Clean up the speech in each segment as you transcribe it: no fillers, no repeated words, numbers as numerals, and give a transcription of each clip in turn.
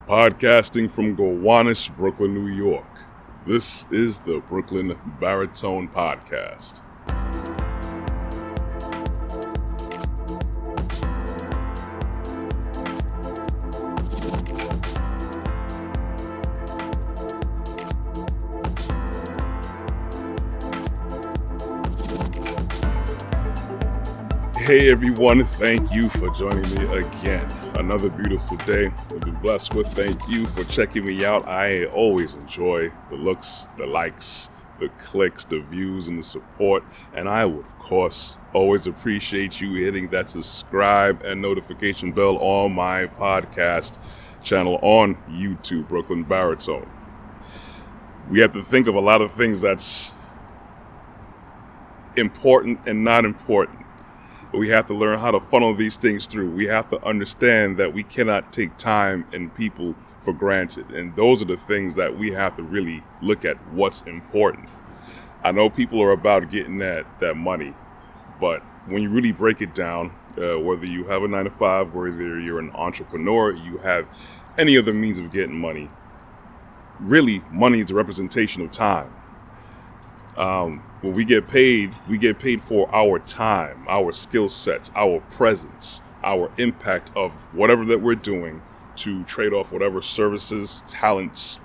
Podcasting from Gowanus, Brooklyn, New York. This is the Brooklyn Baritone Podcast. Hey everyone, thank you for joining me again. Another beautiful day we've been blessed with. Thank you for checking me out. I always enjoy the looks, the likes, the clicks, the views, and the support. And I would, of course, always appreciate you hitting that subscribe and notification bell on my podcast channel on YouTube, Brooklyn Baritone. We have to think of a lot of things that's important and not important. We have to learn how to funnel these things through. We have to understand that we cannot take time and people for granted. And those are the things that we have to really look at what's important. I know people are about getting that money, but when you really break it down, whether you have a 9-to-5, whether you're an entrepreneur, you have any other means of getting money, really money is a representation of time. When we get paid for our time, our skill sets, our presence, our impact of whatever that we're doing to trade off whatever services, talents,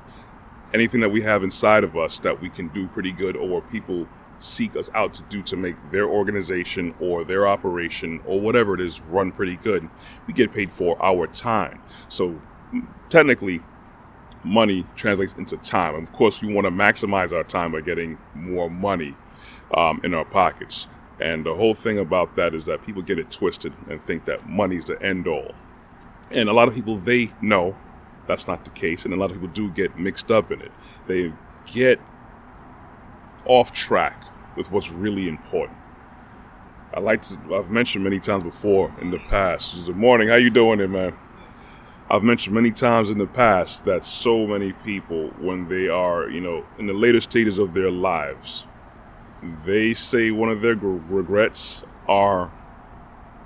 anything that we have inside of us that we can do pretty good or people seek us out to do to make their organization or their operation or whatever it is run pretty good. We get paid for our time. So technically, money translates into time. Of course, we want to maximize our time by getting more money in our pockets. And the whole thing about that is that people get it twisted and think that money's the end all. And a lot of people, they know that's not the case. And a lot of people do get mixed up in it. They get off track with what's really important. I've mentioned many times before in the past, good morning, how you doing there, man? I've mentioned many times in the past that so many people, when they are, in the later stages of their lives, they say one of their regrets are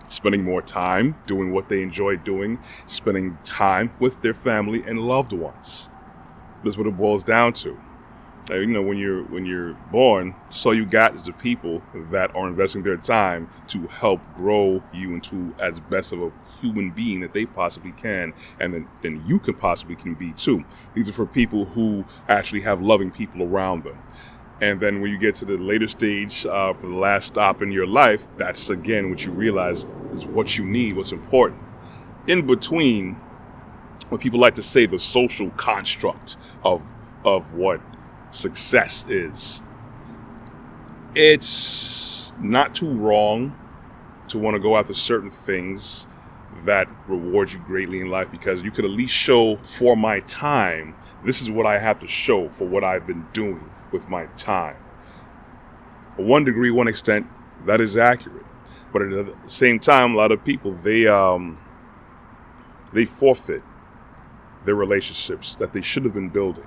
spending more time doing what they enjoy doing, spending time with their family and loved ones. That's what it boils down to. When you're born, so you got is the people that are investing their time to help grow you into as best of a human being that they possibly can, and then you possibly can be too. These are for people who actually have loving people around them. And then when you get to the later stage, the last stop in your life, that's again what you realize is what you need, what's important. In between, what people like to say, the social construct of what success is. It's not too wrong to want to go after certain things that reward you greatly in life, because you could at least show for my time, this is what I have to show for what I've been doing with my time. To one degree, one extent, that is accurate. But at the same time, a lot of people, they forfeit their relationships that they should have been building.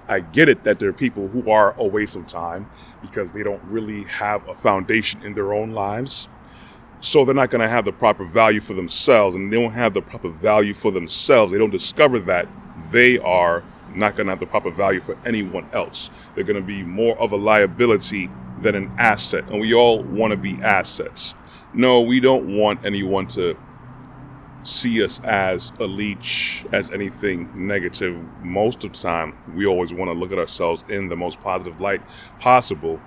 I get it that there are people who are a waste of time because they don't really have a foundation in their own lives. So they're not going to have the proper value for themselves, and they don't have the proper value for themselves. They don't discover that they are not going to have the proper value for anyone else. They're going to be more of a liability than an asset. And we all want to be assets. No, we don't want anyone to see us as a leech, as anything negative. Most of the time, we always want to look at ourselves in the most positive light possible.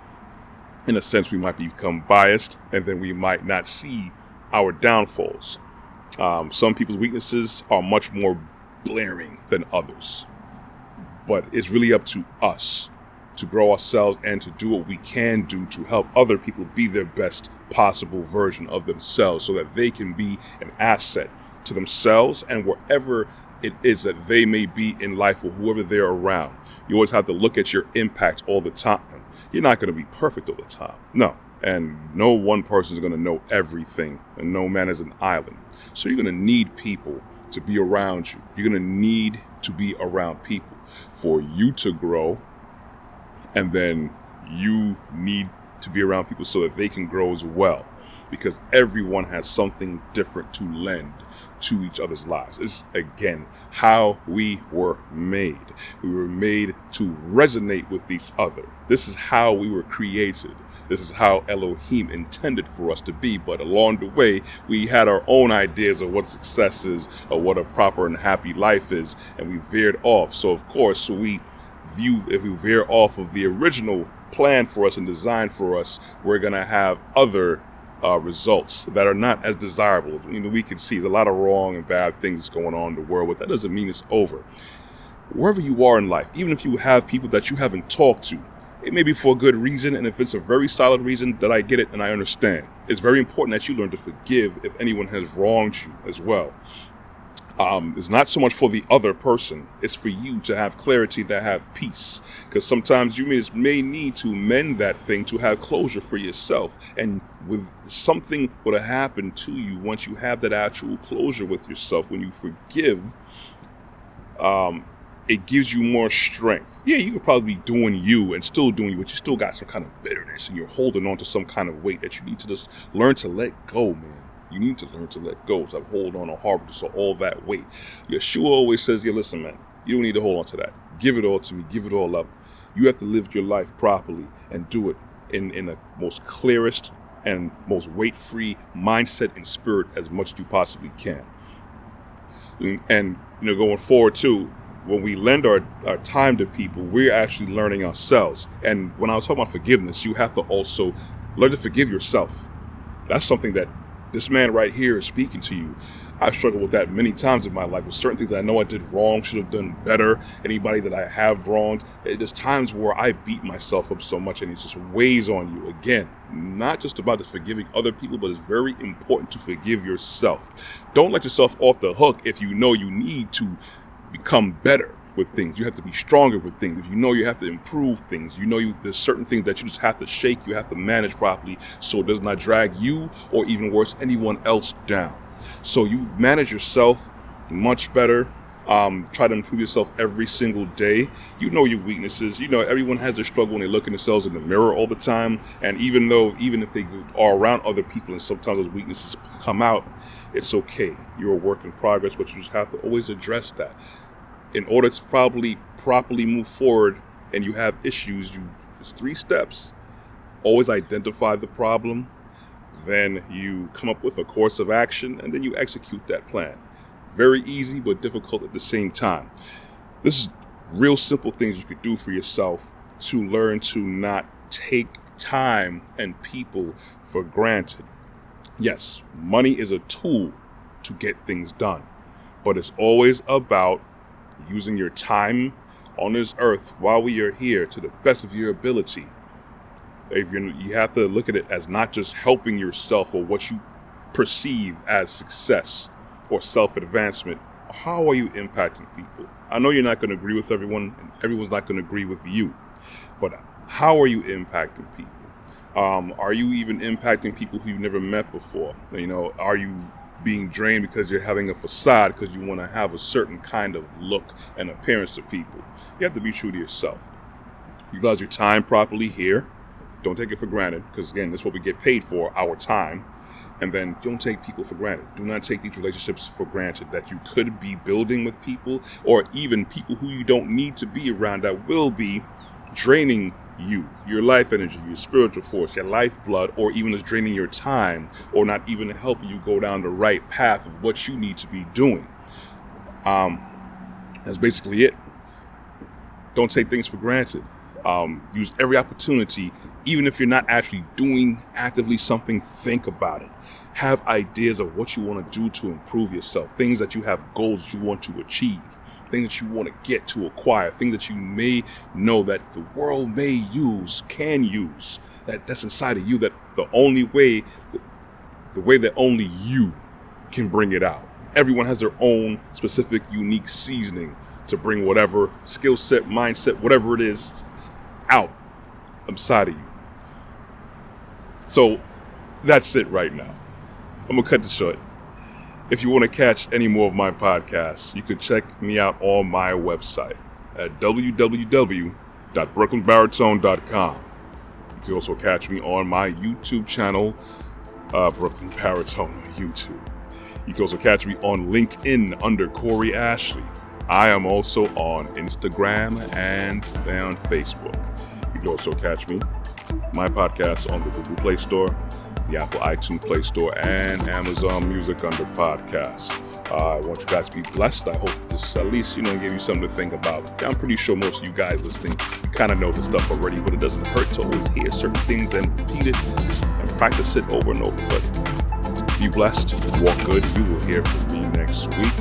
In a sense, we might become biased, and then we might not see our downfalls. Some people's weaknesses are much more blaring than others. But it's really up to us to grow ourselves and to do what we can do to help other people be their best possible version of themselves, so that they can be an asset to themselves and wherever it is that they may be in life or whoever they're around. You always have to look at your impact all the time. You're not going to be perfect all the time. No. And no one person is going to know everything, and no man is an island. So you're going to need people to be around you. You're going to need to be around people for you to grow, and then you need to be around people so that they can grow as well. because everyone has something different to lend to each other's lives. It's, again, how we were made. We were made to resonate with each other. This is how we were created. This is how Elohim intended for us to be. But along the way, we had our own ideas of what success is, or what a proper and happy life is, and we veered off. So of course, if we veer off of the original plan for us and designed for us, we're going to have other results that are not as desirable. We can see there's a lot of wrong and bad things going on in the world, but that doesn't mean it's over. Wherever you are in life, even if you have people that you haven't talked to, it may be for a good reason, and if it's a very solid reason, that I get it and I understand. It's very important that you learn to forgive if anyone has wronged you as well. It's not so much for the other person, it's for you to have clarity, to have peace. Because sometimes you may need to mend that thing to have closure for yourself. And with something would have happened to you once you have that actual closure with yourself, when you forgive, it gives you more strength. Yeah, you could probably be doing you and still doing you, but you still got some kind of bitterness and you're holding on to some kind of weight that you need to just learn to let go, man. You need to learn to let go. Stop holding on to harbor so all that weight. Yeshua always says, yeah, listen, man, you don't need to hold on to that. Give it all to me. Give it all up. You have to live your life properly and do it in the most clearest and most weight-free mindset and spirit as much as you possibly can. And going forward too, when we lend our time to people, we're actually learning ourselves. And when I was talking about forgiveness, you have to also learn to forgive yourself. That's something that this man right here is speaking to you. I've struggled with that many times in my life. There's certain things that I know I did wrong, should have done better. Anybody that I have wronged, there's times where I beat myself up so much and it just weighs on you. Again, not just about the forgiving other people, but it's very important to forgive yourself. Don't let yourself off the hook if you know you need to become better with things. You have to be stronger with things. If you know you have to improve things, there's certain things that you just have to shake, you have to manage properly so it does not drag you or even worse, anyone else down. So you manage yourself much better. Try to improve yourself every single day. You know your weaknesses. Everyone has their struggle when they look at themselves in the mirror all the time. And even if they are around other people and sometimes those weaknesses come out, it's okay. You're a work in progress, but you just have to always address that. In order to properly move forward and you have issues, it's 3 steps. Always identify the problem, then you come up with a course of action, and then you execute that plan. Very easy, but difficult at the same time. This is real simple things you could do for yourself to learn to not take time and people for granted. Yes, money is a tool to get things done, but it's always about using your time on this earth while we are here to the best of your ability. You have to look at it as not just helping yourself or what you perceive as success or self-advancement. How are you impacting people? I know you're not going to agree with everyone, and everyone's not going to agree with you, but how are you impacting people? Are you even impacting people who you've never met before? Are you being drained because you're having a facade because you want to have a certain kind of look and appearance to people? You have to be true to yourself. Utilize your time properly here. Don't take it for granted, because again, that's what we get paid for, our time. And then don't take people for granted. Do not take these relationships for granted that you could be building with people, or even people who you don't need to be around that will be draining you, your life energy, your spiritual force, your lifeblood, or even is draining your time, or not even helping you go down the right path of what you need to be doing. That's basically it. Don't take things for granted. Use every opportunity, even if you're not actually doing actively something, think about it. Have ideas of what you want to do to improve yourself, things that you have goals you want to achieve, things that you want to get to acquire, things that you may know that the world can use, that's inside of you, that the way that only you can bring it out. Everyone has their own specific, unique seasoning to bring whatever skill set, mindset, whatever it is, out inside of you. So that's it right now. I'm gonna cut this short. If you want to catch any more of my podcasts, you can check me out on my website at www.brooklynbaritone.com. You can also catch me on my YouTube channel, Brooklyn Baritone on YouTube. You can also catch me on LinkedIn under Corey Ashley. I am also on Instagram and on Facebook. You can also catch me, my podcast, on the Google Play Store, the Apple iTunes Play Store, and Amazon Music under podcasts. I want you guys to be blessed. I hope this at least, give you something to think about. I'm pretty sure most of you guys listening kind of know this stuff already, but it doesn't hurt to always hear certain things and repeat it and practice it over and over. But be blessed, walk good. You will hear from me next week.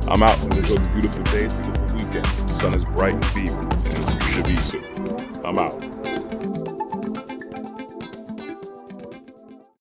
I'm out. Enjoy the beautiful day, beautiful weekend. The sun is bright and beaming, and you should be too. I'm out.